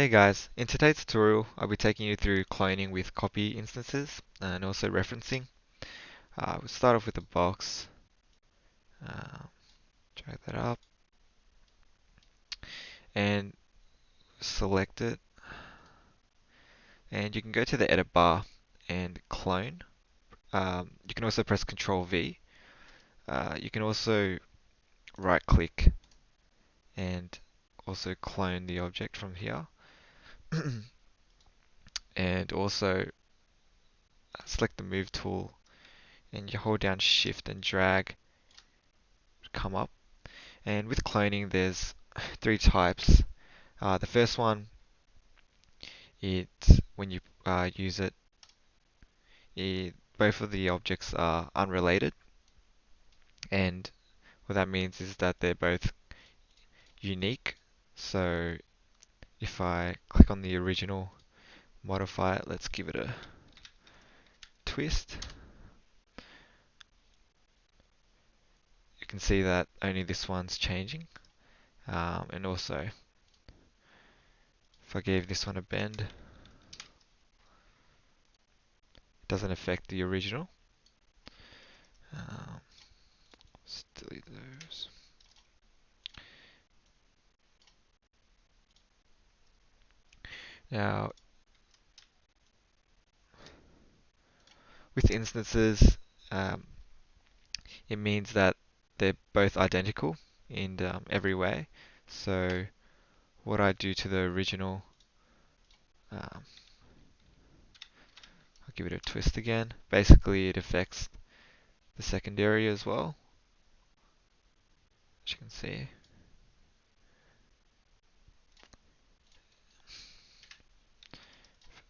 Hey guys, in today's tutorial I'll be taking you through cloning with copy instances and also referencing. We'll start off with a box, uh, drag that up and select it, and you can go to the edit bar and clone. You can also press Ctrl V. You can also right click and also clone the object from here and also select the move tool and you hold down shift and drag to come up. And with cloning, there's three types. The first one, it's when you use both of the objects are unrelated, and what that means is that they're both unique. So if I click on the original, modify it, let's give it a twist. You can see that only this one's changing, and also if I gave this one a bend, it doesn't affect the original. Um, let's delete those. Now, with instances, um, it means that they're both identical in every way. So what I do to the original, um, I'll give it a twist again. Basically, it affects the secondary as well, as you can see.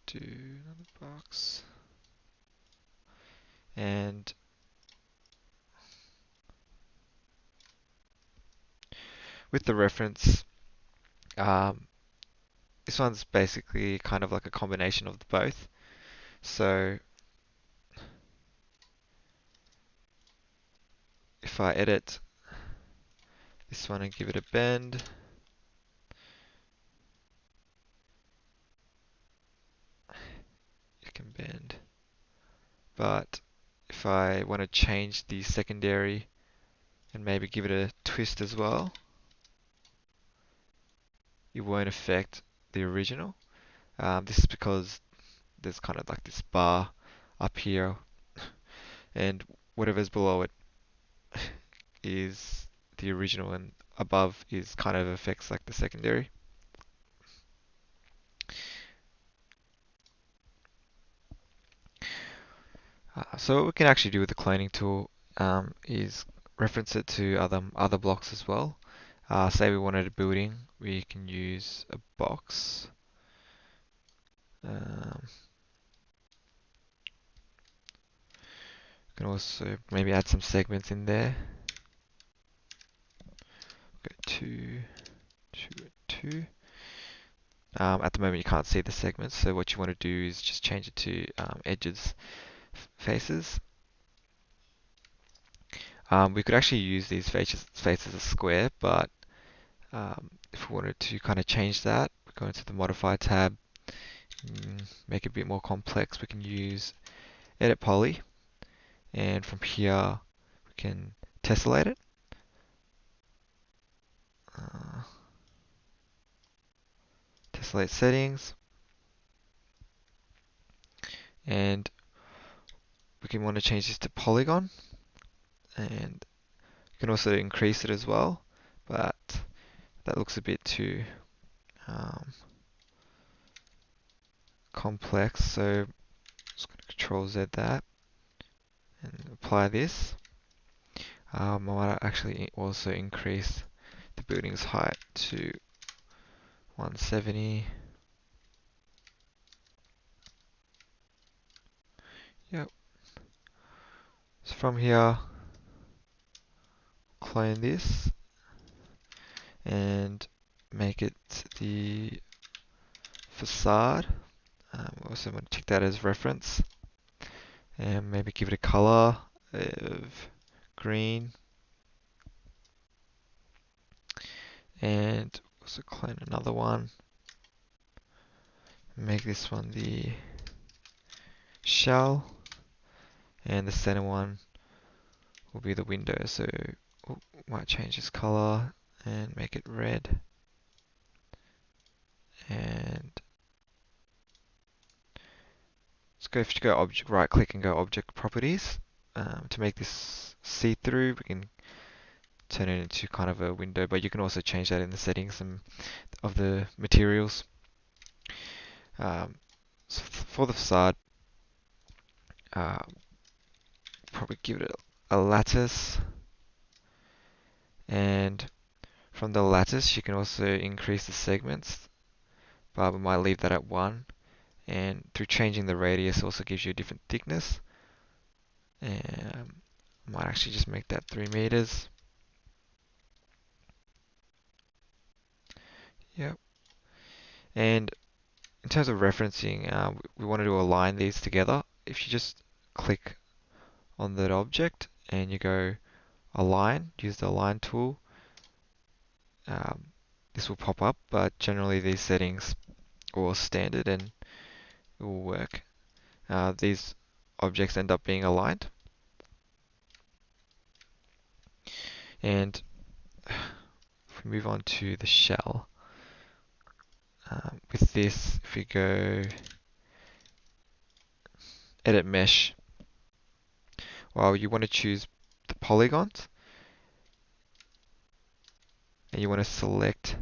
Do another box. And with the reference, um, this one's basically kind of like a combination of the both. So if I edit this one and give it a bend, it can bend. But if I want to change the secondary and maybe give it a twist as well, it won't affect the original. This is because there's kind of like this bar up here, and whatever's below it is the original, and above is kind of affects like the secondary. So what we can actually do with the cloning tool is reference it to other blocks as well. Say we wanted a building, we can use a box. Um, can also maybe add some segments in there. Go two, two. At the moment you can't see the segments, so what you want to do is just change it to edges, faces. We could actually use these faces as square, but if we wanted to kind of change that, we go into the Modify tab, make it a bit more complex. We can use Edit Poly, and from here we can tessellate it. Uh, Tessellate settings, and we can want to change this to polygon, and you can also increase it as well, but that looks a bit too um, complex, so I'm just going to Control Z that and apply this. I might actually also increase the building's height to 170. Yep. So from here, clone this and make it the facade. We also want to take that as reference and maybe give it a color of green, and also clone another one Make this one the shell, and the center one will be the window. So might change its color and make it red. And if you go object, right click and go object properties. To make this see-through, we can turn it into kind of a window, but you can also change that in the settings of the materials. So for the facade, probably give it a lattice, and from the lattice you can also increase the segments, but we might leave that at 1. And through changing the radius also gives you a different thickness. And I might actually just make that 3 meters. Yep. And in terms of referencing, we wanted to align these together. If you just click on that object and you go align, use the align tool, this will pop up, but generally these settings are all standard and it will work. These objects end up being aligned. And if we move on to the shell, with this, if we go edit mesh, well, you want to choose the polygons, and you want to select,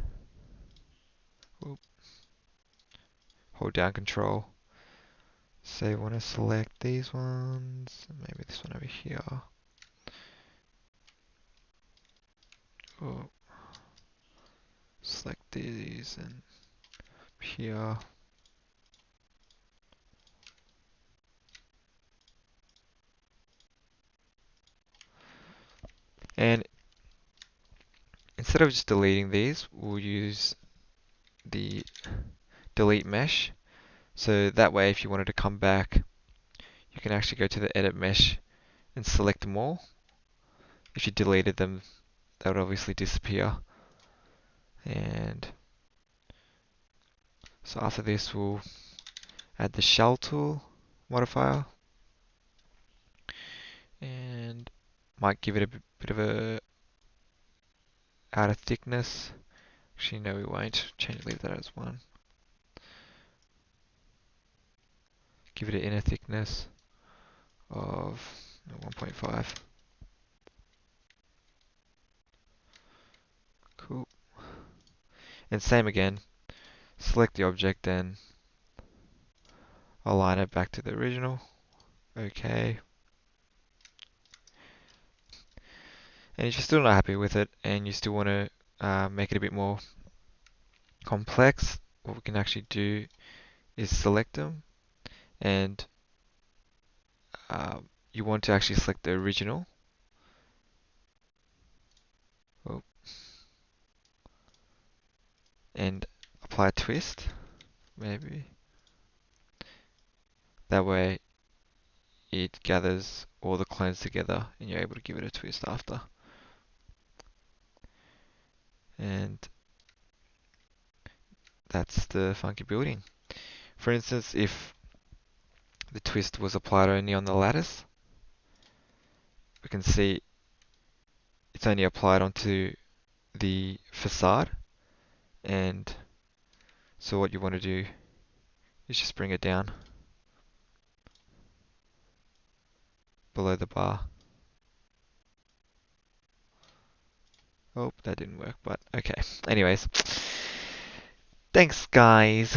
hold down control. So you want to select these ones, maybe this one over here. Oh, select these and here. And instead of just deleting these, we'll use the delete mesh. So that way, if you wanted to come back, you can actually go to the edit mesh and select them all. If you deleted them, that would obviously disappear. And so after this, we'll add the shell tool modifier, and might give it a bit of a outer thickness. Actually, no, we won't. Leave that as 1. Give it an inner thickness of 1.5. Cool. And same again. Select the object and align it back to the original. Okay. And if you're still not happy with it and you still want to make it a bit more complex, what we can actually do is select them, and you want to actually select the original. Oh. And apply a twist, maybe. That way it gathers all the clones together and you're able to give it a twist after. And that's the funky building. For instance, if the twist was applied only on the lattice, we can see it's only applied onto the facade. And so what you want to do is just bring it down below the bar. Oh, that didn't work, but okay. Anyways, thanks guys.